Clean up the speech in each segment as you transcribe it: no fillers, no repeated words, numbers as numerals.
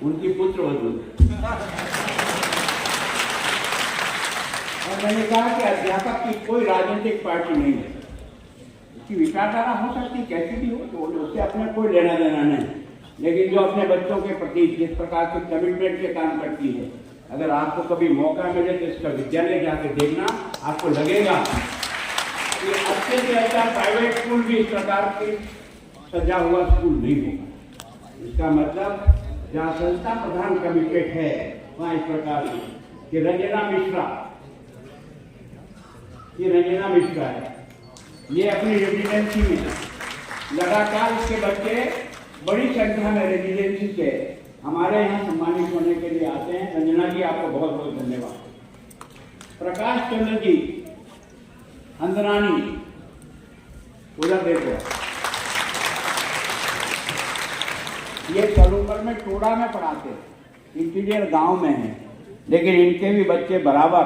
उनकी पुत्र वधू। और मैंने कहा कि अध्यापक की कोई राजनीतिक पार्टी नहीं है, उसकी विचारधारा हो सकती कैसी भी हो, तो उससे अपने कोई लेना देना नहीं, लेकिन जो अपने बच्चों के प्रति जिस प्रकार के कमिटमेंट के काम करती है, अगर आपको कभी मौका मिले तो इसका विद्यालय जाके देखना, आपको लगेगा कि अच्छे से अच्छा प्राइवेट स्कूल भी इस प्रकार के सजा हुआ स्कूल नहीं होगा। इसका मतलब जहाँ संस्था प्रधान कमिटेड है वहाँ इस प्रकार की रंजना मिश्रा, ये रंजना मिश्रा है, ये अपनी रेजिडेंसी में लगातार इसके बच्चे बड़ी संख्या में रेजिडेंसी से हमारे यहाँ सम्मानित होने के लिए आते हैं। रंजना जी आपको बहुत बहुत धन्यवाद। प्रकाश चंद्र जी अंदरानी, उधर देखो, ये सलूकर में टोड़ा में पढ़ाते हैं, इंटीरियर गांव में है, लेकिन इनके भी बच्चे बराबर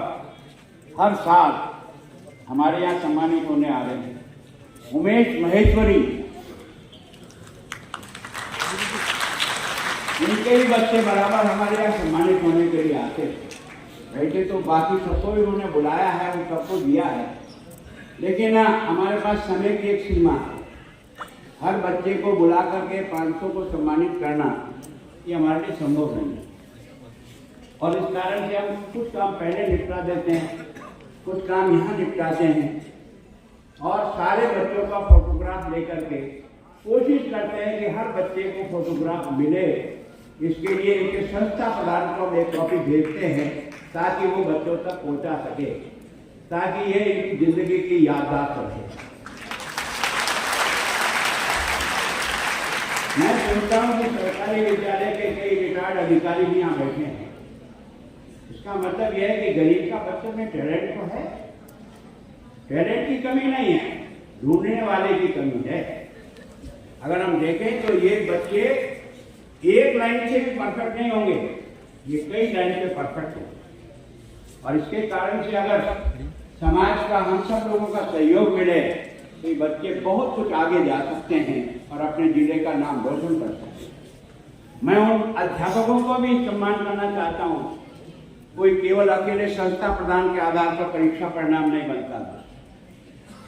हर साल हमारे यहाँ सम्मानित होने आ रहे हैं। उमेश महेश्वरी, इनके भी बच्चे बराबर हमारे यहाँ सम्मानित होने के लिए आते हैं। वैसे तो बाकी सबको भी उन्होंने बुलाया है, उन सबको दिया है, लेकिन हमारे पास समय की एक सीमा है। हर बच्चे को बुला करके 500 को सम्मानित करना ये हमारे लिए संभव नहीं है, और इस कारण से हम कुछ काम पहले निपटा देते हैं, कुछ काम यहाँ निपटाते हैं, और सारे बच्चों का फोटोग्राफ लेकर के कोशिश करते हैं कि हर बच्चे को फोटोग्राफ मिले। इसके लिए इनके संस्था प्रधान को एक कॉपी भेजते हैं ताकि वो बच्चों तक पहुँचा सके, ताकि ये इनकी जिंदगी की याददाश्त रहे। मैं सोचता हूँ कि सरकारी विद्यालय के कई रिटायर्ड अधिकारी भी यहाँ बैठे हैं। इसका मतलब यह है कि गरीब का बच्चे में टैलेंट तो है, टैलेंट की कमी नहीं है, ढूंढने वाले की कमी है। अगर हम देखें तो ये बच्चे एक लाइन से भी परफेक्ट नहीं होंगे, ये कई लाइन से परफेक्ट है, और इसके कारण से अगर समाज का हम सब लोगों का सहयोग मिले तो ये बच्चे बहुत कुछ आगे जा सकते हैं और अपने जिले का नाम रोशन कर सकते हैं। मैं उन अध्यापकों को भी सम्मान करना चाहता हूँ। कोई केवल अकेले संस्था प्रदान के आधार पर परीक्षा परिणाम नहीं बनता।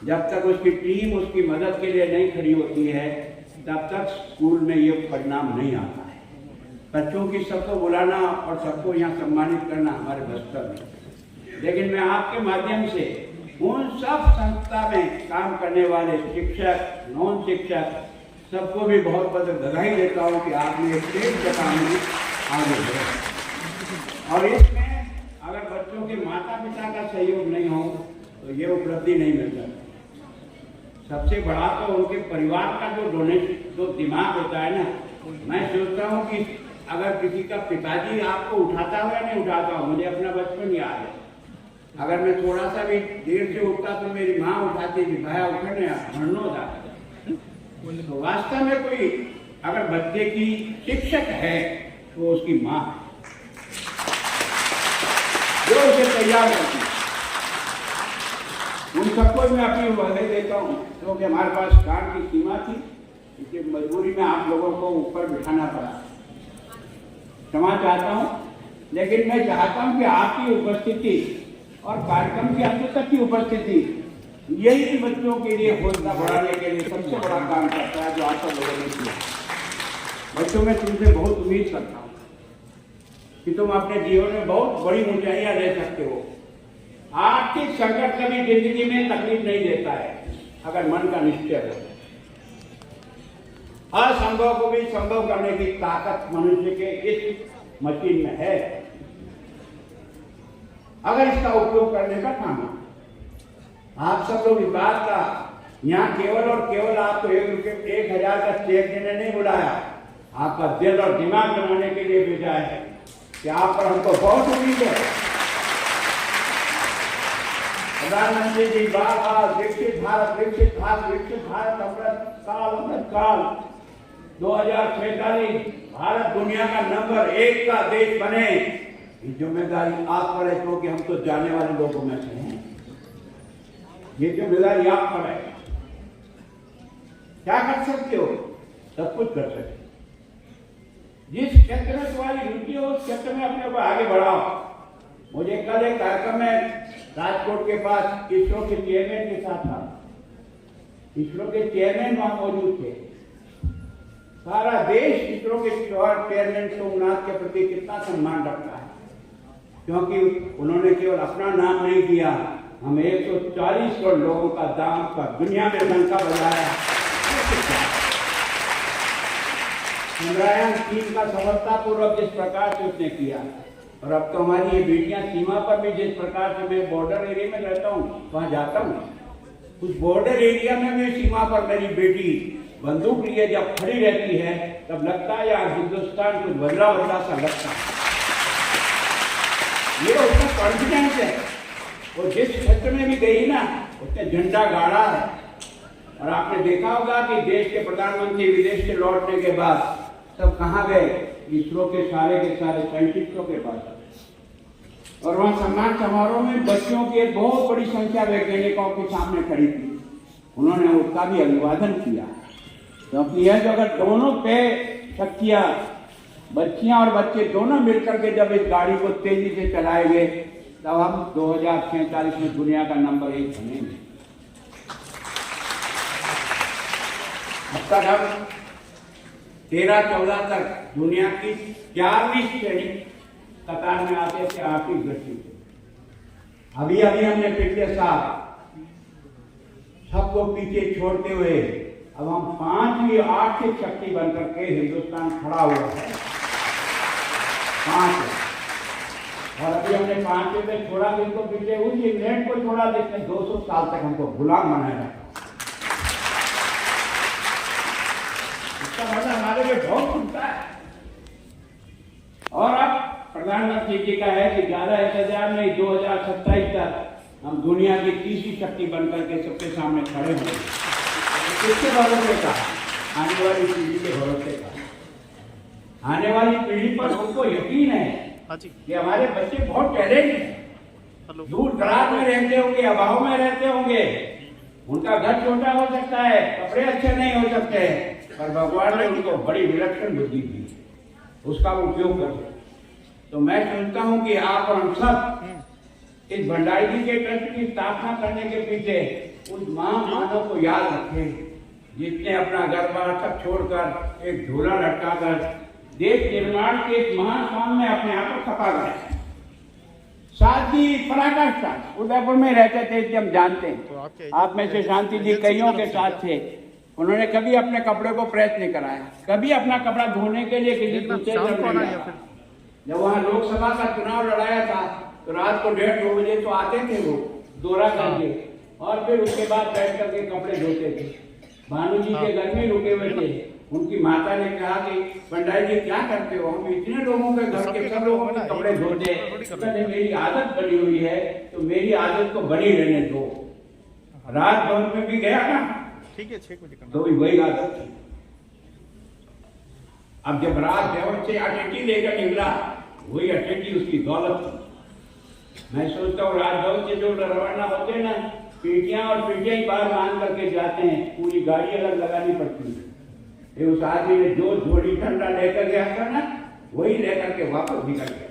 जब तक उसकी टीम उसकी मदद के लिए नहीं खड़ी होती है, तब तक स्कूल में ये परिणाम नहीं आता है। बच्चों की सबको बुलाना और सबको यहाँ सम्मानित करना हमारे बस्तर में, लेकिन मैं आपके माध्यम से उन सब संस्था में काम करने वाले शिक्षक, नॉन शिक्षक, सबको भी बहुत बहुत बधाई देता हूँ कि आपने एक तेज काम में आगे बढ़े। और इसमें अगर बच्चों के माता पिता का सहयोग नहीं हो तो ये उपलब्धि नहीं मिल सकती। सबसे बड़ा तो उनके परिवार का जो डोनेशन, जो दिमाग होता है ना, मैं सोचता हूँ कि अगर किसी का पिताजी आपको उठाता हो या नहीं उठाता हो, मुझे अपना बचपन याद है, अगर मैं थोड़ा सा भी देर से उठता तो मेरी माँ उठाती थी, भाया उठने भरनो था। तो वास्तव में कोई अगर बच्चे की शिक्षक है तो उसकी माँ जो उसे तैयार करती है। उन सबको मैं अपनी बधाई देता हूँ, क्योंकि हमारे पास काम की सीमा थी, इसकी मजबूरी में आप लोगों को ऊपर बिठाना पड़ा। क्षमा चाहता हूँ, लेकिन मैं चाहता हूँ कि आपकी उपस्थिति और कार्यक्रम के अंत तक की उपस्थिति यही बच्चों के लिए हौसला बढ़ाने के लिए सबसे बड़ा काम करता है, जो आप सब लोगों ने किया। बच्चों में तुमसे बहुत उम्मीद करता हूँ कि तुम अपने जीवन में बहुत बड़ी ऊंचाइयां ले सकते हो। आर्थिक संकट कभी जिंदगी में तकलीफ नहीं देता है अगर मन का निश्चय हो। असंभव को भी संभव करने की ताकत मनुष्य के इस मशीन में है, अगर इसका उपयोग करने का ठाना। आप सब लोग इस बात का यहाँ केवल और केवल आपको 1,000 का चेक देने नहीं बुलाया, आपका दिल और दिमाग बनाने के लिए भेजा है कि आप पर हमको बहुत उम्मीद है। प्रधानमंत्री जी बार बार विकसित भारत, विकसित भारत, विकसित भारत, अमृत काल 2047 भारत दुनिया का नंबर 1 का देश बने, ये जिम्मेदारी आप पर है, क्योंकि हम तो जाने वाले लोगों में से हैं। ये जिम्मेदारी आप पर है। क्या कर सकते हो? सब कुछ कर सकते। जिस क्षेत्र में तुम्हारी रुचि हो उस क्षेत्र में अपने को आगे बढ़ाओ। मुझे कल एक कार्यक्रम में राजकोट के पास इसरो के चेयरमैन के साथ था। इसरो के चेयरमैन वहां मौजूद थे। सारा देश इसरो के चेयरमैन सोमनाथ के प्रति कितना सम्मान रखता है, क्योंकि उन्होंने केवल अपना नाम नहीं दिया, हम 140 करोड़ लोगों का दाम का दुनिया में डंका बजाया। चंद्रयान 3 का सफलतापूर्वक जिस प्रकार से उसने किया, और अब तो हमारी ये बेटियां सीमा पर भी जिस प्रकार से, मैं बॉर्डर एरिया में रहता हूँ, वहां जाता हूँ, उस बॉर्डर एरिया में भी सीमा पर मेरी बेटी बंदूक लिए जब खड़ी रहती है तब लगता है यार हिंदुस्तान कुछ बदला बदला सा लगता है। ये उसका कॉन्फिडेंस है। वो जिस क्षेत्र में भी गई ना, उसने झंडा गाड़ा है। और आपने देखा होगा कि देश के प्रधानमंत्री विदेश से लौटने के बाद सब कहाँ गए? इसरो के सारे साइंटिस्टों के पास। और वहां सम्मान समारोह में बच्चों की एक बहुत बड़ी संख्या वैज्ञानिकों के सामने खड़ी थी। उन्होंने उसका भी अभिवादन किया, क्योंकि यह जो अगर दोनों पे शक्तियां, बच्चियां और बच्चे दोनों मिलकर के जब इस गाड़ी को तेजी से चलाएंगे तब हम 2046 में दुनिया का नंबर 1 बनेंगे। अब तक हम 13-14 तक दुनिया की 11वीं श्रेणी कतार में आते थे आर्थिक दृष्टि से। अभी हमने पिछले साल सबको पीछे छोड़ते हुए अब हम 5वीं आर्थिक शक्ति बनकर के हिंदुस्तान खड़ा हुआ है। 5, और अभी हमने 5वें में छोड़ा, जिनको पीछे उस इंग्लैंड को छोड़ा जिसने 200 साल तक हमको गुलाम बनाया। इसका मतलब हमारे लिए बहुत चिंता है। और अब प्रधानमंत्री जी का है कि 11,000 नहीं, 2027 तक हम दुनिया की तीसरी शक्ति बनकर के सबके सामने खड़े होंगे। किसके भरोसे का? आने वाली पीढ़ी के भरोसे का। आने वाली पीढ़ी पर उनको यकीन है कि हमारे बच्चे बहुत टैलेंट हैं। दूर दराज में रहते होंगे, अभाव में रहते होंगे, उनका घर छोटा हो सकता है, कपड़े अच्छे नहीं हो सकते, पर भगवान ने उनको बड़ी विलक्षण बुद्धि दी, उसका उपयोग कर। तो मैं सोचता हूं कि आप और हम सब इस भंडारी जी के ट्रस्ट की स्थापना करने के पीछे उस महामानव को याद रखें, जिसने अपना घर बार सब छोड़कर एक झोला लटकाकर देश निर्माण के इस महान काम में अपने आप को खपा गए। साथ ही पराकाष्ठा उदयपुर में रहते थे, इसलिए हम जानते हैं। तो आप में से शांति जी कईयों के साथ थे। उन्होंने कभी अपने कपड़े को प्रेस नहीं कराया, कभी अपना कपड़ा धोने के लिए किसी दूसरे से। जब वहां लोकसभा का चुनाव लड़ाया था तो रात को 1:30-2 बजे तो आते थे वो दौरा करके, और फिर उसके बाद बैठ करके कपड़े धोते थे। भानु जी के घर में रुके हुए थे। उनकी माता ने कहा कि भंडारी जी क्या करते हो? हम इतने लोगों के घर के सब लोगों के कपड़े धोते। कहते मेरी आदत बनी हुई है, तो मेरी आदत को बनी रहने दो। राजभवन में भी गया ना, ठीक है, 6 बजे तो वही आदत थी। अब जब राजभवन से अटेटी लेकर निकला, वही अटेटी उसकी दौलत थी। मैं सोचता हूँ राजभवन से जो रवाना होते हैं ना, पेटियां और पेटियां ही बाहर बांध करके जाते हैं, पूरी गाड़ी अलग लगानी पड़ती है। ये उस आदमी ने जो झोली ठंडा लेकर गया था ना, वही लेकर के वापस निकल गया।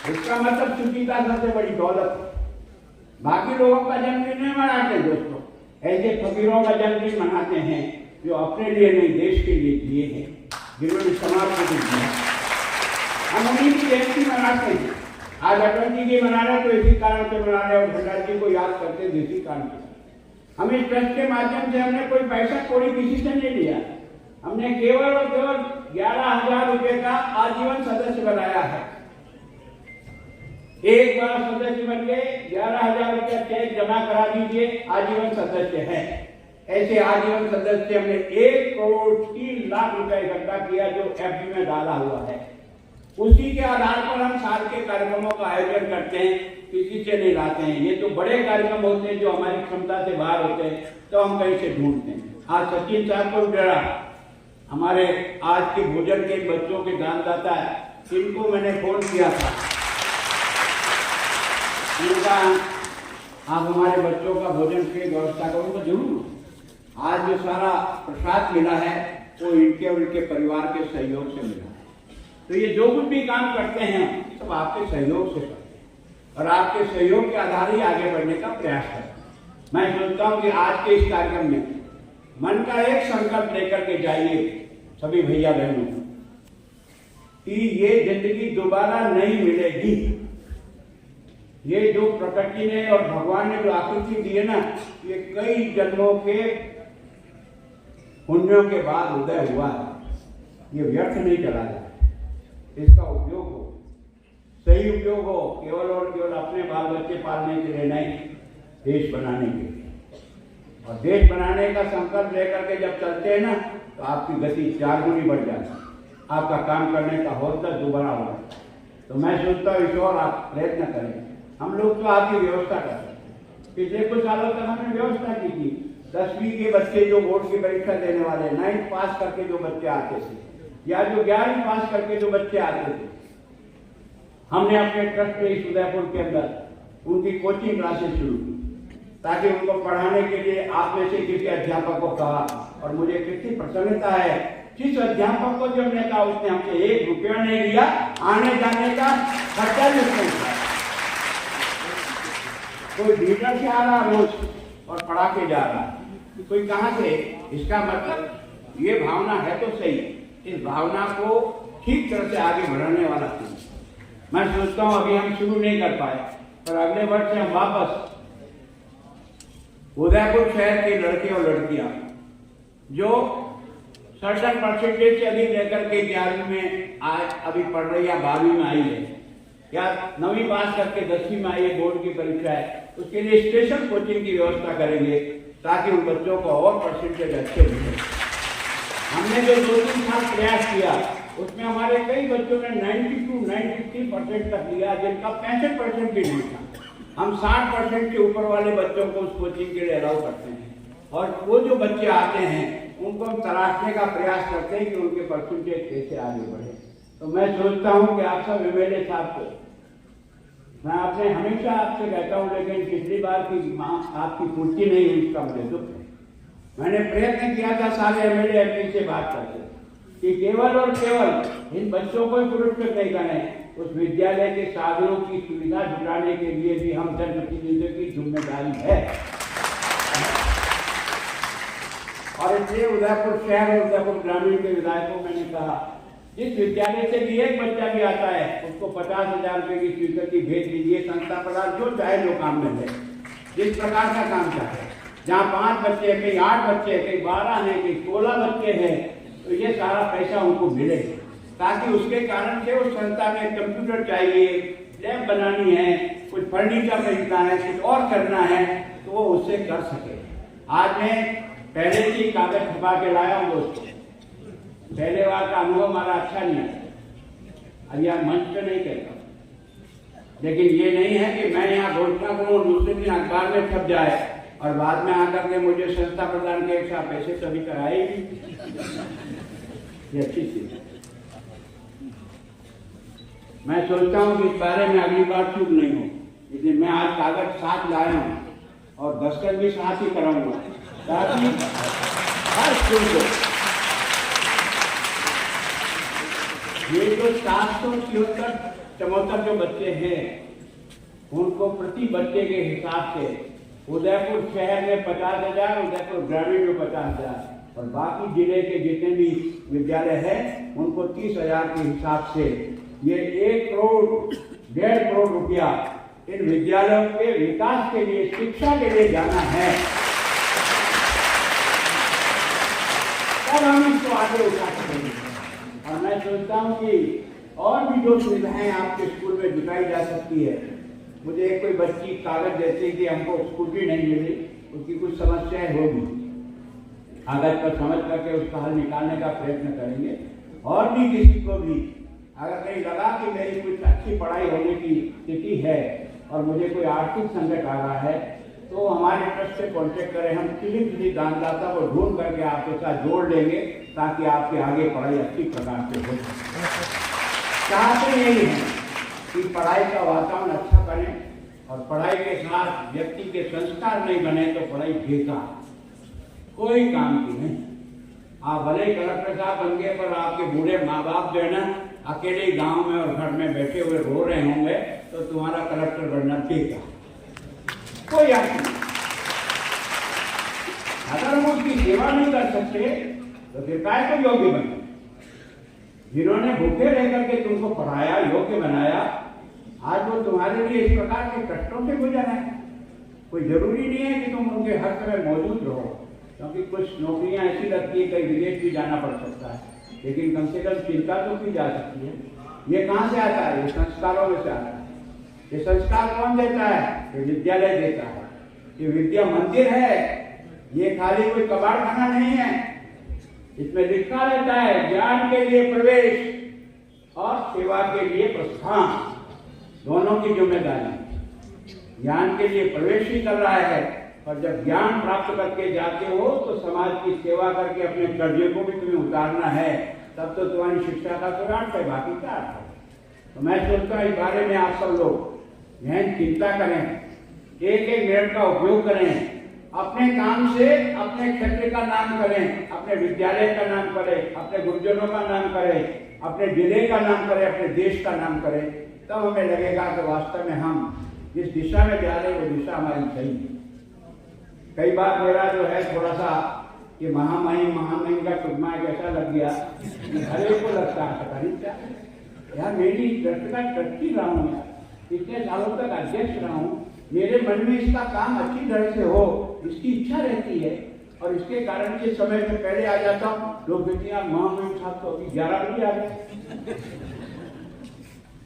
उसका मतलब सुचिता सबसे बड़ी दौलत। बाकी लोगों का जन्मदिन नहीं मनाते दोस्तों, ऐसे फकीरों का जन्मदिन मनाते हैं जो अपने लिए नहीं देश के लिए दिए हैं, जिन्होंने समाज को दिया। हम उन्हीं की जयंती मनाते हैं। आज अटल जी की मना रहे तो इसी कारण से मना रहे, और भंडारी जी को याद करते हैं इसी कारण से। हम इस ट्रस्ट के माध्यम से हमने कोई पैसा कोई किसी से नहीं लिया। हमने केवल और केवल 11,000 रुपए का आजीवन सदस्य बनाया है। एक बार सदस्य बन गए, 11,000 रुपया चेक जमा करा दीजिए, आजीवन सदस्य है। ऐसे आजीवन सदस्य हमने 1,03,00,000 रुपए इकट्ठा किया, जो एफडी में डाला हुआ है। उसी के आधार पर हम साल के कार्यक्रमों का आयोजन करते हैं, किसी से नहीं लाते हैं। ये तो बड़े कार्यक्रम होते हैं जो हमारी क्षमता से बाहर होते हैं, तो हम कहीं से ढूंढते हैं। आज सचिन साहब को जरा हमारे आज के भोजन के बच्चों के दानदाता है, इनको मैंने फोन किया था। उनका आप हमारे बच्चों का भोजन की व्यवस्था करो तो जरूर। आज जो सारा प्रसाद मिला है वो इनके और इनके परिवार के सहयोग से मिला है। तो ये जो कुछ भी काम करते हैं सब आपके सहयोग से करते हैं और आपके सहयोग के आधार ही आगे बढ़ने का प्रयास करते हैं। मैं सोचता हूँ कि आज के इस कार्यक्रम में मन का एक संकल्प लेकर के जाइए सभी भैया बहनों कि ये जिंदगी दोबारा नहीं मिलेगी। ये जो प्रकृति ने और भगवान ने जो आकृति दी है ना, ये कई जन्मों के पुण्यों के बाद उदय हुआ है। ये व्यर्थ नहीं चला जाए। इसका उपयोग हो, सही उपयोग हो, केवल और केवल अपने बाल बच्चे पालने के लिए नहीं, देश बनाने के लिए। और देश बनाने का संकल्प लेकर के जब चलते हैं ना, तो आपकी गति 4 गुनी बढ़ जाती है, आपका काम करने का हौसला दोबारा हो जाता है। तो मैं सोचता हूँ ईश्वर आप प्रयत्न करें। हम लोग तो आपकी व्यवस्था कर सकते हैं। पिछले कुछ सालों तक हमने व्यवस्था की थी। 10वीं के बच्चे जो बोर्ड की परीक्षा देने वाले, 9th पास करके जो बच्चे आते थे या जो 11वीं पास करके जो बच्चे आते थे, हमने अपने ट्रस्ट में इस उदयपुर के अंदर उनकी कोचिंग क्लासेस शुरू की ताकि उनको पढ़ाने के लिए आप में से किसी अध्यापक को कहा। और मुझे कितनी प्रसन्नता है, जिस अध्यापक को जो हमने कहा उसने हमसे 1 रुपया नहीं लिया, आने जाने का खर्चा भी उसने उठाया। कोई भीतर से आ रहा रोज और पढ़ा के जा रहा, कोई कहाँ से? इसका मतलब ये भावना है तो सही, इस भावना को ठीक तरह से आगे बढ़ाने वाला थी। मैं सोचता हूँ अभी हम शुरू नहीं कर पाए, पर अगले वर्ष से हम वापस उदयपुर शहर के लड़के और लड़कियां जो सर्टन परसेंटेज से अधिक लेकर के 11वीं में आज अभी पढ़ रही या 12वीं में आई है या 9वीं पास करके 10वीं में आई है, बोर्ड की परीक्षा है, उसके लिए स्पेशल कोचिंग की व्यवस्था करेंगे ताकि उन बच्चों को और परसेंटेज अच्छे मिले। हमने जो 2-3 साल प्रयास किया उसमें हमारे कई बच्चों ने 92-93% तक लिया, जिनका 65% भी नहीं था। हम 60% के ऊपर वाले बच्चों को उस कोचिंग के लिए अलाउ करते हैं और वो जो बच्चे आते हैं उनको हम तलाशने का प्रयास करते हैं कि उनके परसेंटेज कैसे आगे बढ़े। तो मैं सोचता हूँ कि आप सब एमएलए साहब को मैं आपने हमेशा आपसे कहता हूँ, लेकिन पिछली बार की आपकी पूर्ति नहीं हुई, इसका मुझे दुख है। मैंने प्रयत्न किया था सारे एमएलए एमपी से बात करके कि केवल और केवल इन बच्चों को ही पुरस्कृत नहीं करें, उस विद्यालय के साधनों की सुविधा जुटाने के लिए भी हम जनप्रतिनिधियों की जिम्मेदारी है। और इसलिए उदयपुर शहर और उदयपुर ग्रामीण के विधायकों मैंने कहा, जिस विद्यालय से भी एक बच्चा भी आता है उसको 50,000 रुपये की स्वीकृति भेज दीजिए। संस्था प्रदान जो चाहे जो काम में है, जिस प्रकार का काम चाहे, जहाँ 5 बच्चे, कहीं 8 बच्चे, कहीं 12 हैं, कहीं 16 बच्चे हैं, तो ये सारा पैसा उनको मिले ताकि उसके कारण से उस संस्था में कंप्यूटर चाहिए, लैब बनानी है, कुछ फर्नीचर खरीदना है, कुछ और करना है, तो वो उससे कर सके। आज मैं पहले से कागज छपा के लाया हूँ दोस्तों। पहले बार का अनुभव हमारा अच्छा नहीं है, अब यह मंच पे नहीं कहता, लेकिन ये नहीं है कि मैं यहाँ घोषणा करूँ, दूसरे दिन अखबार में छप जाए और बाद में आकर के मुझे संस्था प्रदान के साथ पैसे कभी कराएगी। ये अच्छी चीज है। मैं सोचता हूँ कि इस बारे में अगली बार चूक नहीं हो, इसलिए मैं आज कागज साथ लाया हूँ और दस्तखत भी साथ ही कराऊंगा ताकि हर स्कूल को ये जो 774 जो बच्चे हैं उनको प्रति बच्चे के हिसाब से उदयपुर शहर में 50,000, उदयपुर ग्रामीण में 50,000 और बाकी जिले के जितने भी विद्यालय हैं उनको 30,000 के हिसाब से ये 1 करोड़ 1.5 करोड़ रुपया इन विद्यालयों के विकास के लिए, शिक्षा के लिए जाना है। तब हम इसको आगे उठा सकेंगे। और मैं सोचता हूँ कि और भी जो सुविधाएं आपके स्कूल में जुटाई जा सकती है। मुझे कोई बच्ची कागज देती कि हमको स्कूटी नहीं मिली, उसकी कुछ समस्याएं होगी, कागज पर समझ करके उसका हल निकालने का प्रयत्न करेंगे। और भी किसी को भी अगर कहीं लगा कि मेरी कुछ अच्छी पढ़ाई होने की स्थिति है और मुझे कोई आर्थिक संकट आ रहा है, तो हमारे ट्रस्ट से कॉन्टेक्ट करें। हम किसी दानदाता को ढूंढ करके आपके साथ जोड़ लेंगे ताकि आपके आगे पढ़ाई अच्छी प्रकार से हो। चाहते यही है कि पढ़ाई का वातावरण अच्छा बने और पढ़ाई के साथ व्यक्ति के संस्कार नहीं बने तो पढ़ाई बेकार, कोई काम की नहीं। आप भले ही कलेक्टर साहब बन गए, पर आपके बूढ़े माँ बाप जो है ना अकेले गांव में और घर में बैठे हुए रो रहे होंगे, तो तुम्हारा कलेक्टर बनना ठीक है, कोई आस नहीं। अगर हम उसकी सेवा नहीं कर सकते तो फिर काय को योग्य बने? जिन्होंने भूखे रहकर के तुमको पढ़ाया, योग्य बनाया, आज वो तुम्हारे लिए इस प्रकार के कष्टों से गुजर है। कोई जरूरी नहीं है कि तुम उनके हर समय मौजूद रहो, क्योंकि कुछ नौकरियां ऐसी लगती है कहीं विदेश भी जाना पड़ सकता है, लेकिन कम से कम चिंता तो की जा सकती है। ये कहाँ से आता है? ये संस्कारों में से आता है। ये संस्कार कौन देता है? ये विद्यालय देता है। ये विद्या मंदिर है, ये खाली कोई कबाड़ खाना नहीं है। इसमें लिखा रहता है ज्ञान के लिए प्रवेश और सेवा के लिए प्रस्थान, दोनों की जिम्मेदारी। ज्ञान के लिए प्रवेश ही कर रहा है, और जब ज्ञान प्राप्त करके जाते हो तो समाज की सेवा करके अपने कर्जे को भी तुम्हें उतारना है, तब तो तुम्हारी शिक्षा का तो अर्थ है, बाकी क्या अर्थ है? तो मैं सोचता हूँ इस बारे में आप सब लोग गहन चिंता करें, एक एक मिनट का उपयोग करें, अपने काम से अपने क्षेत्र का नाम करें, अपने विद्यालय का नाम करें, अपने गुरुजनों का नाम करें, अपने जिले का नाम करें, अपने देश का नाम करें, तब हमें लगेगा कि वास्तव में हम जिस दिशा में जा रहे हैं वो दिशा हमारी सही है। कई बार मेरा जो है थोड़ा सा ये महामहिम का टुकमा जैसा लग गया, हर एक को लगता है पता नहीं क्या यार, मेरी ट्रस्ट का ट्रस्टी रहा हूँ यार, इतने सालों तक अध्यक्ष रहा हूँ, मेरे मन में इसका काम अच्छी तरह से हो इसकी इच्छा रहती है, और इसके कारण के समय में पहले आ जाता हूँ, लोग कहते हैं महामहिम साहब तो अभी 11 बजे आ गए।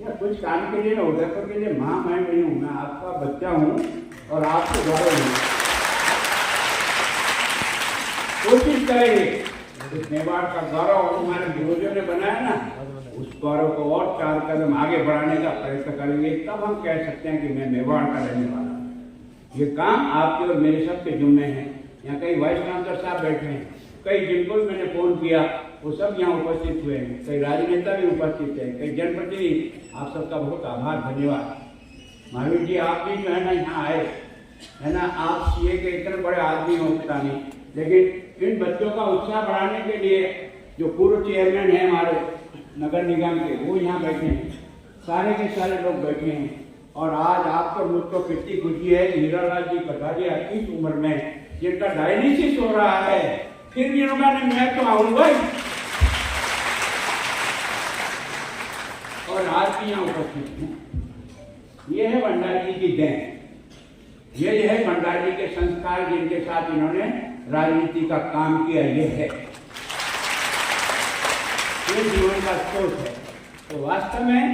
या कुछ काम के लिए उदयपुर के लिए महामहिम नहीं हूँ, मैं आपका बच्चा हूँ और आपके द्वारा हूँ। कोशिश करेंगे इस मेवाड़ का गौरव हमारे गुरुजों ने बनाया ना, उस गौरव को और 4 कदम आगे बढ़ाने का प्रयत्न करेंगे, तब हम कह सकते हैं कि मैं मेवाड़ का रहने वाला हूँ। ये काम आपके और मेरे सबके जुम्मे हैं। यहाँ कई वाइस चांसलर साहब बैठे हैं, कई जिनको भी मैंने फोन किया वो सब यहाँ उपस्थित हुए हैं, कई राजनेता भी उपस्थित हैं, कई जनप्रतिनिधि, आप सबका बहुत आभार, धन्यवाद। महावीर जी आप भी जो है ना यहाँ आए, है ना, आप सीए के इतने बड़े आदमी हो पता नहीं, लेकिन इन बच्चों का उत्साह बढ़ाने के लिए जो पूर्व चेयरमैन है हमारे नगर निगम के, वो यहाँ बैठे हैं, सारे के सारे लोग बैठे हैं। और आज आपको मुझको कितनी खुशी है कि हीरालाल जी कटारिया इस उम्र में जिनका डायलिसिस हो रहा है, फिर भी उन्होंने मैं तो आऊंगा ही, और आज भी यहाँ उपस्थित हूँ। ये है भंडारी जी की देन, ये जो है भंडारी जी के संस्कार जिनके साथ इन्होंने राजनीति का काम किया, ये है, ये जीवन का स्रोत है। तो वास्तव में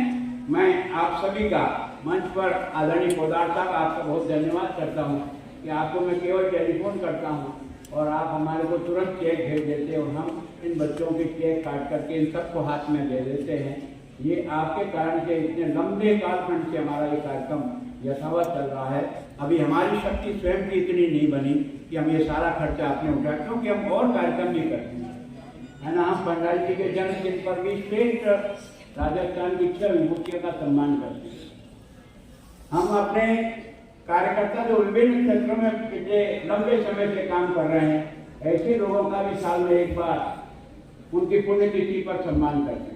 मैं आप सभी का मंच पर आदरणीय पोदार साहब आपका बहुत धन्यवाद करता हूँ कि आपको मैं केवल टेलीफोन करता हूँ और आप हमारे को तुरंत चेक भेज देते हैं और हम इन बच्चों के चेक काट करके इन सबको हाथ में दे देते हैं। ये आपके कारण से इतने लंबे कालखंड से हमारा ये कार्यक्रम यथावत चल रहा है। अभी हमारी शक्ति स्वयं की इतनी नहीं बनी कि हम ये सारा खर्चा अपने उठाए, क्योंकि हम और कार्यक्रम भी करते हैं, है ना। हम भंडारी जी के जन्मदिन पर भी स्टेट राजस्थान की 6 विभूतियों का सम्मान करते हैं। हम अपने कार्यकर्ता जो विभिन्न क्षेत्रों में पिछले लंबे समय से काम कर रहे हैं, ऐसे लोगों का भी साल में एक बार उनकी पुण्यतिथि पर सम्मान करते हैं।